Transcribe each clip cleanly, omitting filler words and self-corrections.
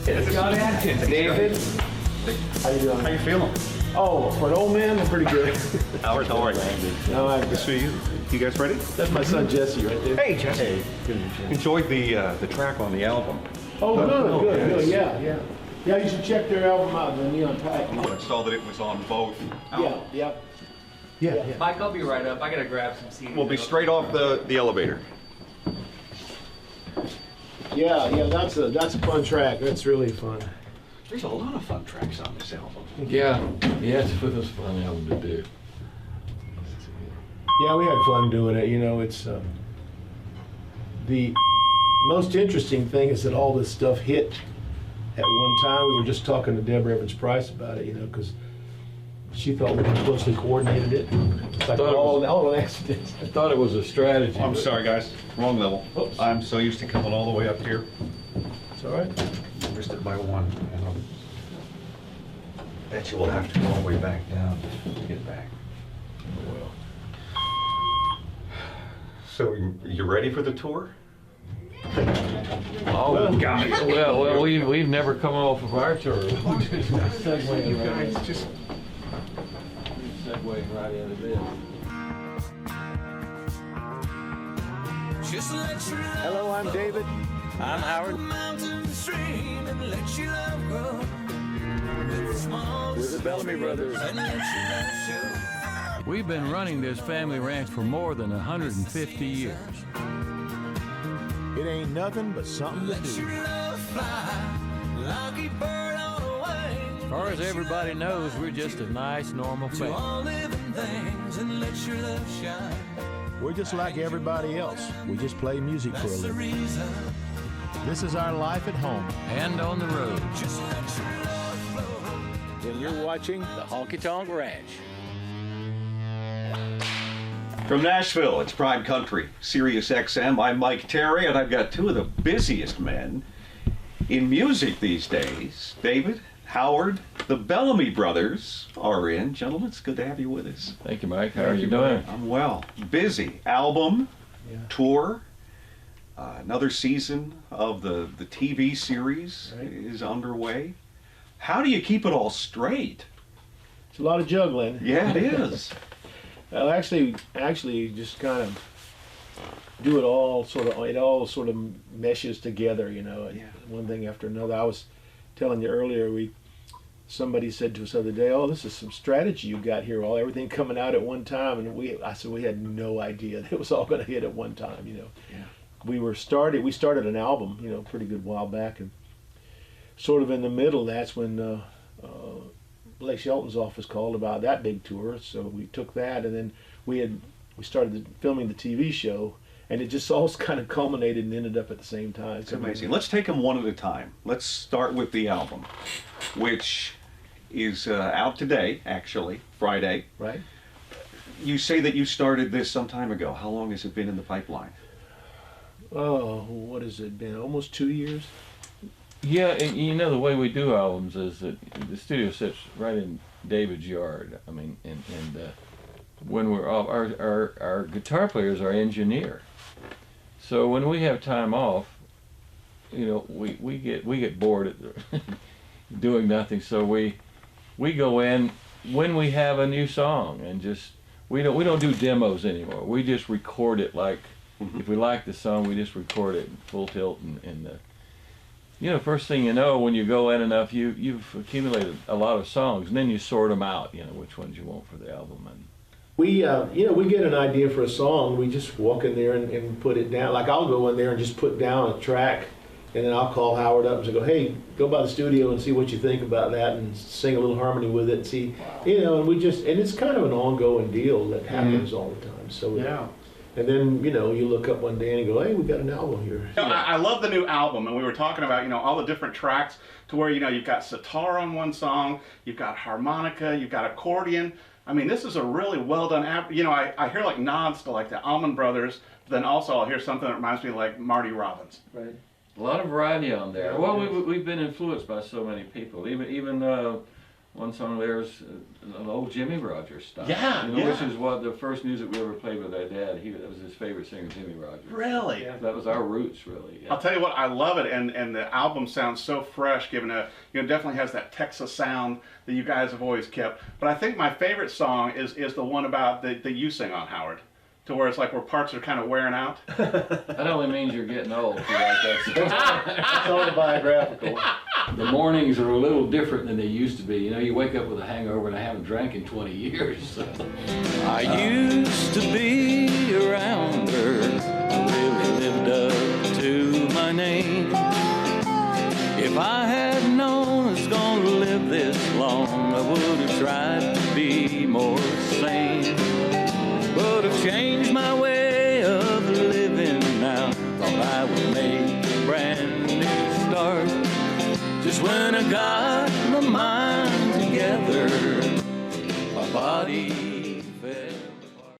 It's Scott Atkins. David. How you doing? How you feeling? Oh, for an old man, I'm pretty good. Howard, how are you? No, I'm Good to see you. You guys ready? That's my son Jesse right there. Hey, Jesse. Hey, good to meet you. Enjoyed the track on the album. Oh, good, yeah. Yeah, you should check their album out, the Neon Pack. I saw that it was on both. Yeah. Mike, I'll be right up. I gotta grab some seats. We'll be straight off the elevator. Yeah, that's a fun track. That's really fun. There's a lot of fun tracks on this album. Yeah, it was a fun album to do. Yeah, we had fun doing it. You know, it's the most interesting thing is that all this stuff hit at one time. We were just talking to Deborah Evans-Price about it, you know, because she thought we closely coordinated it. It's like all accidents. I thought it was a strategy. I'm sorry, guys. Wrong level. Oops. I'm so used to coming all the way up here. It's all right. I missed it by one. Bet you will have to go all the way back down to get back. Well, So you ready for the tour? oh, God. Well, we've never come off of our tour. Guys, just Segue right into this. Hello, I'm David. I'm Howard. We're the Bellamy Brothers. We've been running this family ranch for more than 150 years. It ain't nothing but something to do. As far as everybody knows, we're just a nice, normal family. We're just like everybody else. We just play music for a living. This is our life at home. And on the road. And you're watching The Honky Tonk Ranch. from Nashville, it's Prime Country, Sirius XM. I'm Mike Terry, and I've got two of the busiest men in music these days. David, Howard, the Bellamy Brothers are in. Gentlemen, it's good to have you with us. Thank you, Mike. How are you doing? I'm well. Busy. Album, tour, another season of the TV series is underway. How do you keep it all straight? It's a lot of juggling. Yeah, it is. Well, actually, just kind of do it all sort of meshes together, you know. Yeah. One thing after another. I was telling you earlier, somebody said to us the other day, "Oh, this is some strategy you got here, everything coming out at one time," and I said we had no idea that it was all going to hit at one time, you know. Yeah. We started an album, you know, pretty good while back, and sort of in the middle, that's when Blake Shelton's office called about that big tour, so we took that, and then we started filming the TV show, and it just all kind of culminated and ended up at the same time. It's amazing. Let's take them one at a time. Let's start with the album, which is out today, actually, Friday. Right. You say that you started this some time ago. How long has it been in the pipeline? Oh, what has it been? Almost 2 years? Yeah, and you know the way we do albums is that the studio sits right in David's yard. I mean, and when we're off, our guitar player is our engineer. So when we have time off, you know, we get bored at doing nothing. So we go in when we have a new song and just we don't do demos anymore. We just record it like if we like the song, we just record it full tilt and you know, first thing you know, when you go in enough, you've accumulated a lot of songs, and then you sort them out, you know, which ones you want for the album. And We get an idea for a song, we just walk in there and put it down. Like I'll go in there and just put down a track, and then I'll call Howard up and say, hey, go by the studio and see what you think about that, and sing a little harmony with it, and see, you know, and it's kind of an ongoing deal that happens all the time. So Yeah. And then, you know, you look up one day and you go, hey, we've got an album here. You know, I love the new album, and we were talking about, you know, all the different tracks to where, you know, you've got sitar on one song, you've got harmonica, you've got accordion. I mean, this is a really well done, you know, I hear like nods to like the Allman Brothers, but then also I'll hear something that reminds me of like Marty Robbins. Right. a lot of variety on there. Well, we've been influenced by so many people. Even one song there's an old Jimmy Rogers style. Yeah, you know, yeah. Which is what the first music we ever played with our dad. That was his favorite singer, Jimmy Rogers. Really? That was our roots, really. Yeah. I'll tell you what, I love it, and the album sounds so fresh, given definitely has that Texas sound that you guys have always kept. But I think my favorite song is the one about that you sing on, Howard, to where it's like where parts are kind of wearing out. That only means you're getting old if you like that song. It's autobiographical. The mornings are a little different than they used to be. You know, you wake up with a hangover and I haven't drank in 20 years. So. I used to be around her, really lived up to my name. If I had known I was gonna live this long, I would have tried to be more sane. But I've changed my way of living now. Thought I would make a brand new start. Just when I got my mind together, my body fell apart.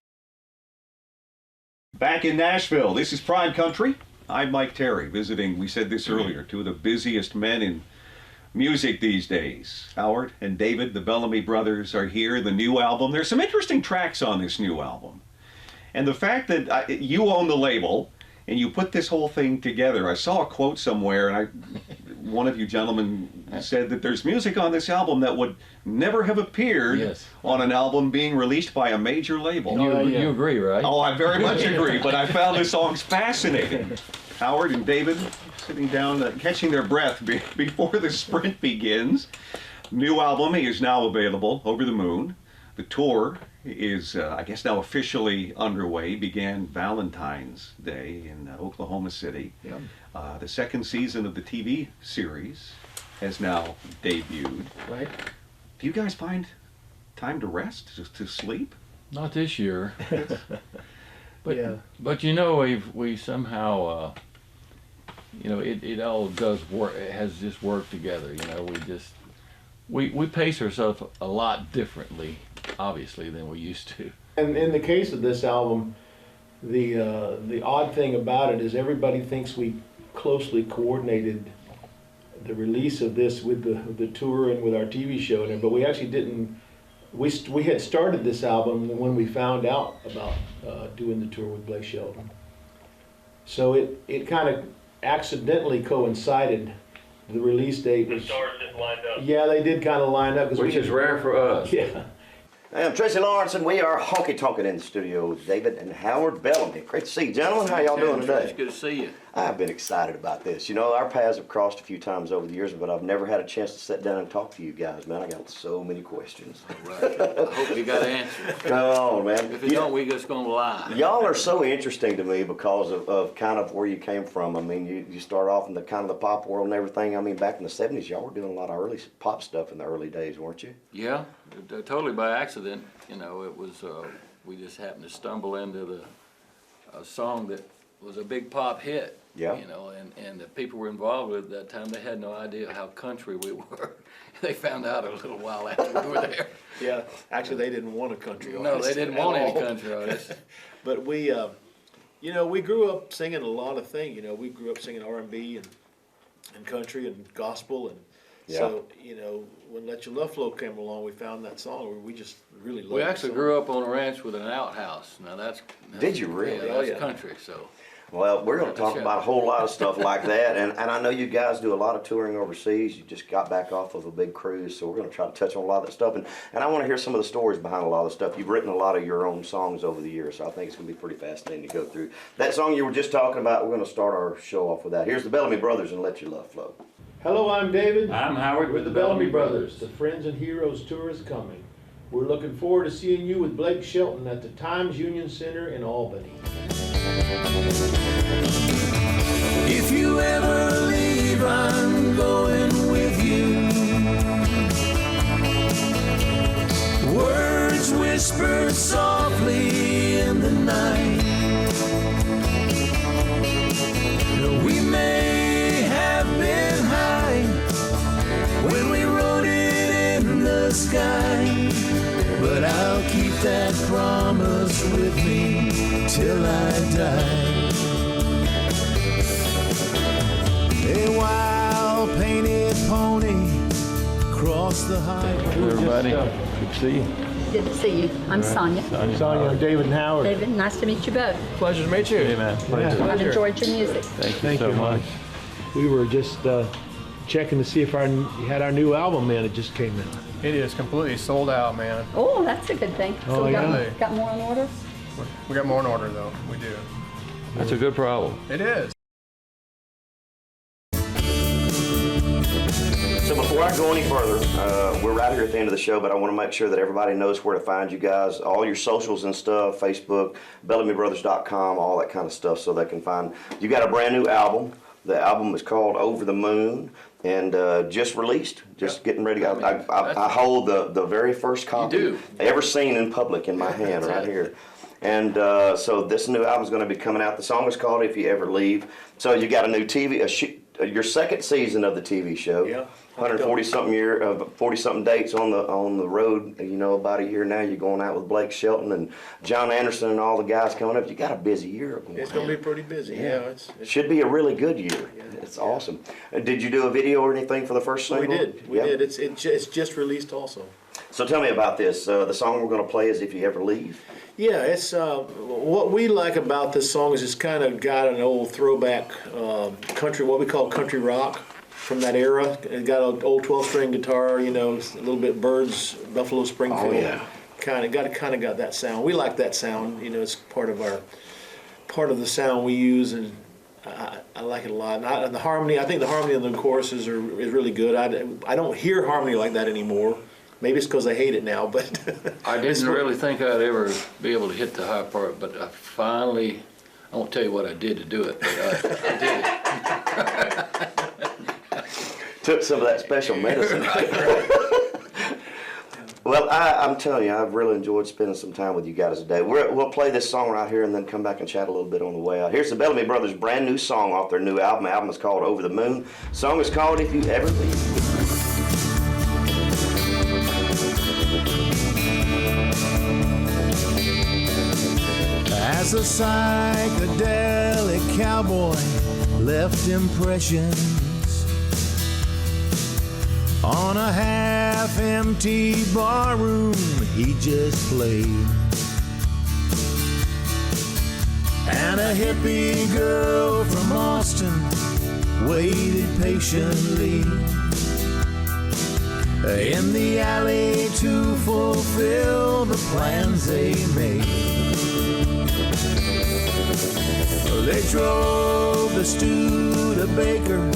Back in Nashville, this is Pride Country. I'm Mike Terry, visiting, we said this earlier, two of the busiest men in music these days. Howard and David, the Bellamy Brothers, are here. The new album. There's some interesting tracks on this new album. And the fact that you own the label and you put this whole thing together. I saw a quote somewhere, and one of you gentlemen said that there's music on this album that would never have appeared on an album being released by a major label. You agree, right? Oh, I very much agree, but I found the songs fascinating. Howard and David sitting down, catching their breath before the sprint begins. New album is now available, Over the Moon. The tour is, I guess, now officially underway. Began Valentine's Day in Oklahoma City. Yeah. The second season of the TV series has now debuted. Right. Do you guys find time to rest, to sleep? Not this year. But Yeah. but you know, we somehow you know, it all does work. It has just worked together. You know, we pace ourselves a lot differently, obviously, than we used to. And in the case of this album, the odd thing about it is everybody thinks we closely coordinated the release of this with the tour and with our TV show, but we actually didn't. We had started this album when we found out about doing the tour with Blake Shelton. So it kind of accidentally coincided. The release date was. The stars didn't line up. Yeah, they did kind of line up. Which is rare for us. Yeah. I'm Tracy Lawrence, and we are honky tonking in the studio with David and Howard Bellamy. Great to see you, gentlemen. How y'all doing today? It's good to see you. I've been excited about this. You know, our paths have crossed a few times over the years, but I've never had a chance to sit down and talk to you guys, man. I got so many questions. Right. I hope you got answers. Come on, man. If you don't, we just gonna lie. Y'all are so interesting to me because of kind of where you came from. I mean, you started off in the kind of the pop world and everything. I mean, back in the 70s, y'all were doing a lot of early pop stuff in the early days, weren't you? Yeah, totally by accident. You know, it was we just happened to stumble into a song that was a big pop hit. Yeah. You know, and the people were involved with it at that time, they had no idea how country we were. They found out a little while after we were there. Yeah, actually they didn't want a country artist. No, they didn't want any country artists. But we, you know, we grew up singing a lot of things. You know, we grew up singing R&B and country and gospel, and so, you know, when Let Your Love Flow came along, we found that song where we just really loved it. We actually grew up on a ranch with an outhouse. Now that's Did you really? Yeah, that's country. So. Well, we're going to talk about a whole lot of stuff like that, and I know you guys do a lot of touring overseas. You just got back off of a big cruise, so we're going to try to touch on a lot of that stuff, and I want to hear some of the stories behind a lot of the stuff. You've written a lot of your own songs over the years, so I think it's going to be pretty fascinating to go through. That song you were just talking about, we're going to start our show off with that. Here's the Bellamy Brothers and Let Your Love Flow. Hello, I'm David. I'm Howard with the Bellamy Brothers. The Friends and Heroes Tour is coming. We're looking forward to seeing you with Blake Shelton at the Times Union Center in Albany. If you ever leave, I'm going with you. Words whispered softly in the night. We may have been high when we wrote it in the sky, but I'll keep that promise with me till I die. A wild painted pony crossed across the highway. Everybody, good to see you. Good to see you. I'm Sonia. Sonia, David and Howard. David, nice to meet you both. Pleasure to meet you. Hey, man. I've enjoyed your music. Thank you so much. We were just checking to see if you had our new album in. It just came out. It is completely sold out, man. Oh, that's a good thing. Oh, So we yeah. got more on order? We got more in order, though. We do. That's a good problem. It is. So before I go any further, we're right here at the end of the show, but I want to make sure that everybody knows where to find you guys, all your socials and stuff, Facebook, BellamyBrothers.com, all that kind of stuff, so they can find. You got a brand new album. The album is called Over the Moon, and just released, just getting ready. I hold the very first copy ever seen in public in my hand right here. And so this new album is going to be coming out. The song is called If You Ever Leave. So you got a new your second season of the TV show. Yeah. 40-something dates on the road. You know, about a year now. You're going out with Blake Shelton and John Anderson and all the guys coming up. You got a busy year going. It's going to be pretty busy. Yeah, it should be a really good year. Yeah. It's awesome. Did you do a video or anything for the first single? We did. We did. It's just released also. So tell me about this. The song we're going to play is If You Ever Leave. Yeah, it's what we like about this song is it's kind of got an old throwback country, what we call country rock from that era. It got an old 12-string guitar, you know, a little bit Birds, Buffalo Springfield. Oh, yeah. Kind of got that sound. We like that sound. You know, it's part of the sound we use, and I like it a lot. And the harmony, I think the harmony of the choruses is really good. I don't hear harmony like that anymore. Maybe it's because I hate it now, but I didn't really think I'd ever be able to hit the high part, but I finally, I won't tell you what I did to do it, but I did it. Took some of that special medicine. Well, I'm telling you, I've really enjoyed spending some time with you guys today. We'll play this song right here and then come back and chat a little bit on the way out. Here's the Bellamy Brothers' brand new song off their new album. The album is called Over the Moon. The song is called If You Ever Leave. As a psychedelic cowboy left impressions on a half-empty barroom he just played, and a hippie girl from Austin waited patiently in the alley to fulfill the plans they made. They drove the Studebaker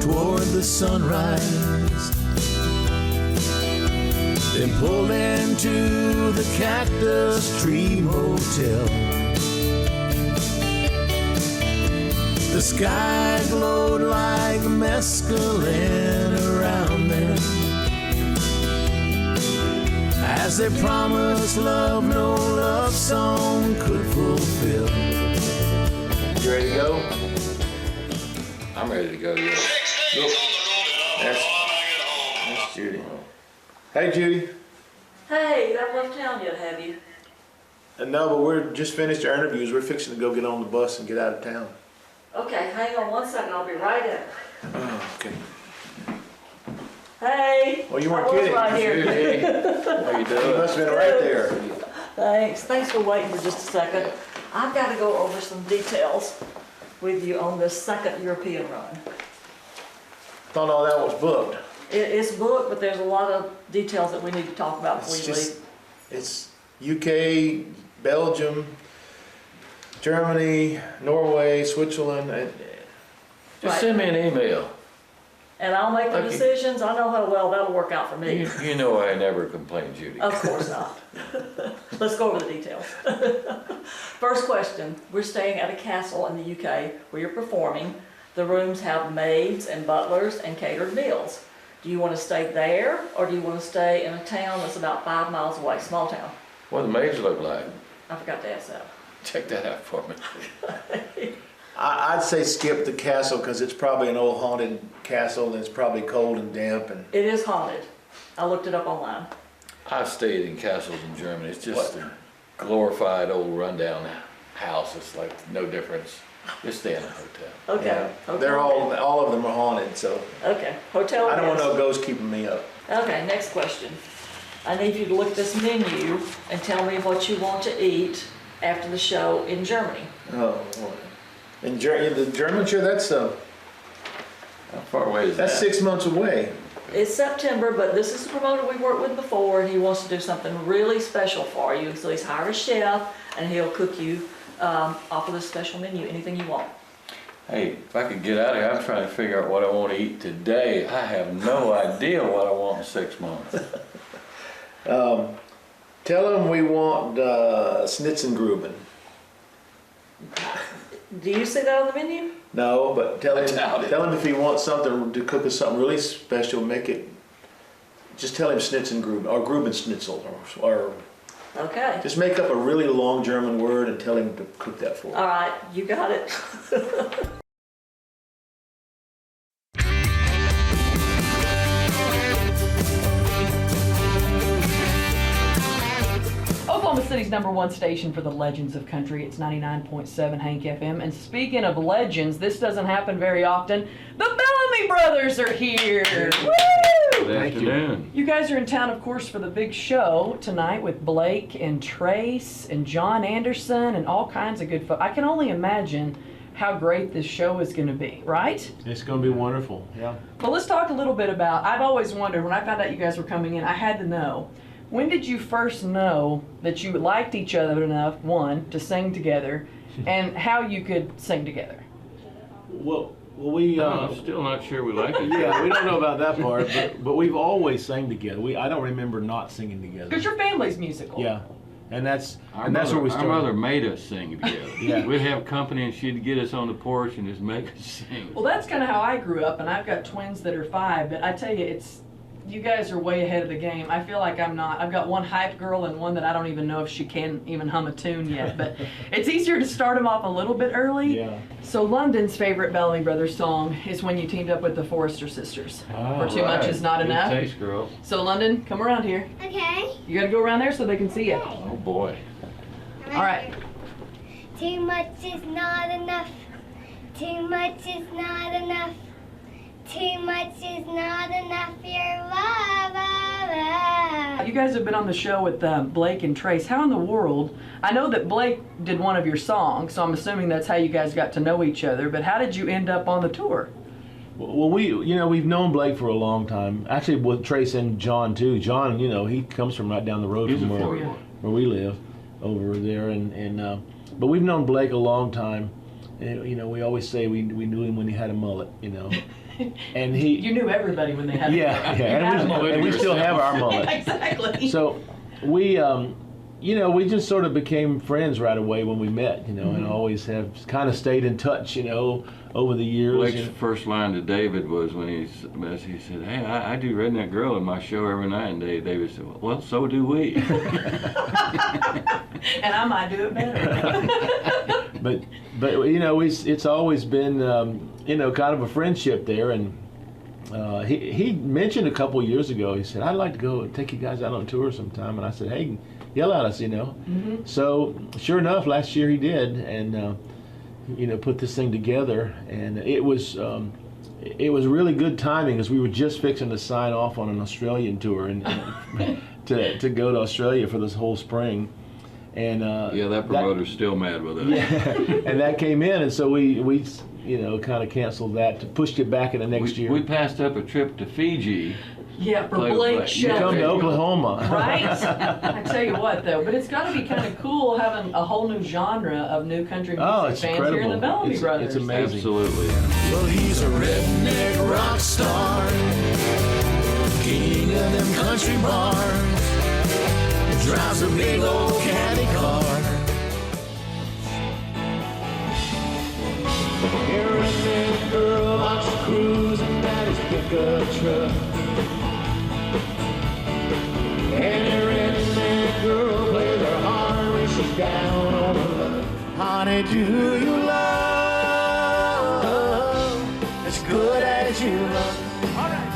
toward the sunrise, then pulled into the Cactus Tree Motel. The sky glowed like mescaline around them as they promised love no love song could fulfill. You ready to go? I'm ready to go, yeah. That's Judy. Hey, Judy. Hey, I've left town yet, have you? No, but we're just finished our interviews. We're fixing to go get on the bus and get out of town. Okay, hang on one second. I'll be right in. Oh, okay. Hey. Well, you weren't I was kidding. right here. How you doing? You must have been right there. Thanks for waiting for just a second. I've got to go over some details with you on this second European run. Thought all that was booked. It's booked, but there's a lot of details that we need to talk about before you leave. It's UK, Belgium, Germany, Norway, Switzerland. Just send me an email. And I'll make the decisions. I know how well that'll work out for me. You know I never complain, Judy. Of course not. Let's go over the details. First question, we're staying at a castle in the UK where you're performing. The rooms have maids and butlers and catered meals. Do you want to stay there or do you want to stay in a town that's about 5 miles away, small town? What do the maids look like? I forgot to ask that. Check that out for me. I'd say skip the castle because it's probably an old haunted castle and it's probably cold and damp. And It is haunted. I looked it up online. I've stayed in castles in Germany. It's just a glorified old rundown house. It's like no difference. Just stay in a hotel. Okay. They're all of them are haunted. so Okay, hotel I don't want guest. no ghost keeping me up. Okay, next question. I need you to look at this menu and tell me what you want to eat after the show in Germany. Oh, boy. And the German show, that's How far away is that's that? 6 months away. It's September, but this is the promoter we worked with before, and he wants to do something really special for you. So he's hired a chef, and he'll cook you off of this special menu, anything you want. Hey, if I could get out of here, I'm trying to figure out what I want to eat today. I have no idea what I want in 6 months. Tell him we want Schnitzengruben. Do you see that on the menu? No, but tell I doubt it. him if he wants something to cook us something really special, make it. Just tell him Schnitzengruben or Grubenschnitzel or Okay. just make up a really long German word and tell him to cook that for us. All right, you got it. Oklahoma City's #1 station for the legends of country. It's 99.7 Hank FM. And speaking of legends, this doesn't happen very often. The Bellamy Brothers are here. Woo! Good afternoon. You guys are in town, of course, for the big show tonight with Blake and Trace and John Anderson and all kinds of good folks. I can only imagine how great this show is going to be, right? It's going to be wonderful. Yeah. Well, let's talk a little bit about, I've always wondered, when I found out you guys were coming in, I had to know, when did you first know that you liked each other enough, one, to sing together, and how you could sing together? Well, we. I'm still not sure we like it. Yeah, we don't know about that part, but we've always sang together. I don't remember not singing together. Because your family's musical. Yeah, and that's Our where we started. Our mother made us sing together. Yeah. We'd have company and she'd get us on the porch and just make us sing. Well, that's kind of how I grew up, and I've got twins that are 5, but I tell you, you guys are way ahead of the game. I feel like I'm not. I've got one hype girl and one that I don't even know if she can even hum a tune yet, but it's easier to start them off a little bit early. Yeah. So London's favorite Bellamy Brothers song is when you teamed up with the Forrester Sisters. For Too Much Is Not Good Enough. taste, girl. So London, come around here. Okay. You gotta go around there so they can see you. Oh boy. All right. Too much is not enough. Too much is not enough. Too much is not enough for your love. You guys have been on the show with Blake and Trace. How in the world, I know that Blake did one of your songs, so I'm assuming that's how you guys got to know each other, but how did you end up on the tour? Well, we've known Blake for a long time. Actually, with Trace and John too. John, he comes from right down the road He's from a where Florida boy. where we live, over there, and but we've known Blake a long time. And, we always say we knew him when he had a mullet, And You knew everybody when they had yeah, You had and, a mullet. and we still have our mullet. Exactly. So we we just sort of became friends right away when we met, and always have kind of stayed in touch, over the years. Blake's first line to David was when he said, "Hey, I do Redneck Girl in my show every night," and David said, "Well, so do we." And I might do it better. But it's always been kind of a friendship there, and he mentioned a couple of years ago. He said, "I'd like to go take you guys out on a tour sometime," and I said, "Hey, yell at us, Mm-hmm. So sure enough, last year he did, and put this thing together, and it was really good timing because we were just fixing to sign off on an Australian tour and to go to Australia for this whole spring. And yeah, that promoter's still mad with us. Yeah, and that came in, and so we kind of canceled that to push it back into next year. We passed up a trip to Fiji. Yeah, for Blake Shelton. Come to Oklahoma. Right? I tell you what, though, but it's got to be kind of cool having a whole new genre of new country music fans here in the Bellamy Brothers. It's amazing. Absolutely. Well, he's a redneck rock star, king of them country bars, drives a big old caddy car. A redneck girl likes to cruise and that is pickup truck. And a redneck girl plays her heart when she's down on her luck. Honey, do you love as good as you love? All right.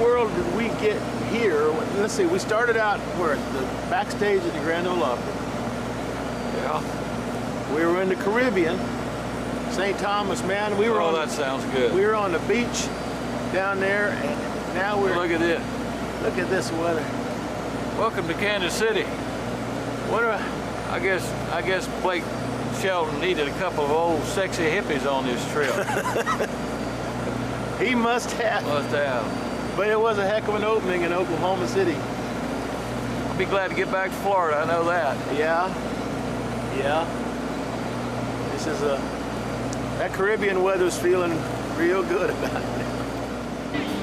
world did we get here? Let's see, we started out where? The backstage at the Grand Ole Opry. Yeah. We were in the Caribbean, St. Thomas, man. We were that sounds good. We were on the beach down there, and now we're. Look at this. Look at this weather. Welcome to Kansas City. What are? I guess Blake Shelton needed a couple of old sexy hippies on this trip. He must have. Must have. But it was a heck of an opening in Oklahoma City. I'll be glad to get back to Florida. I know that. Yeah. Yeah. This is that Caribbean weather's feeling real good about it.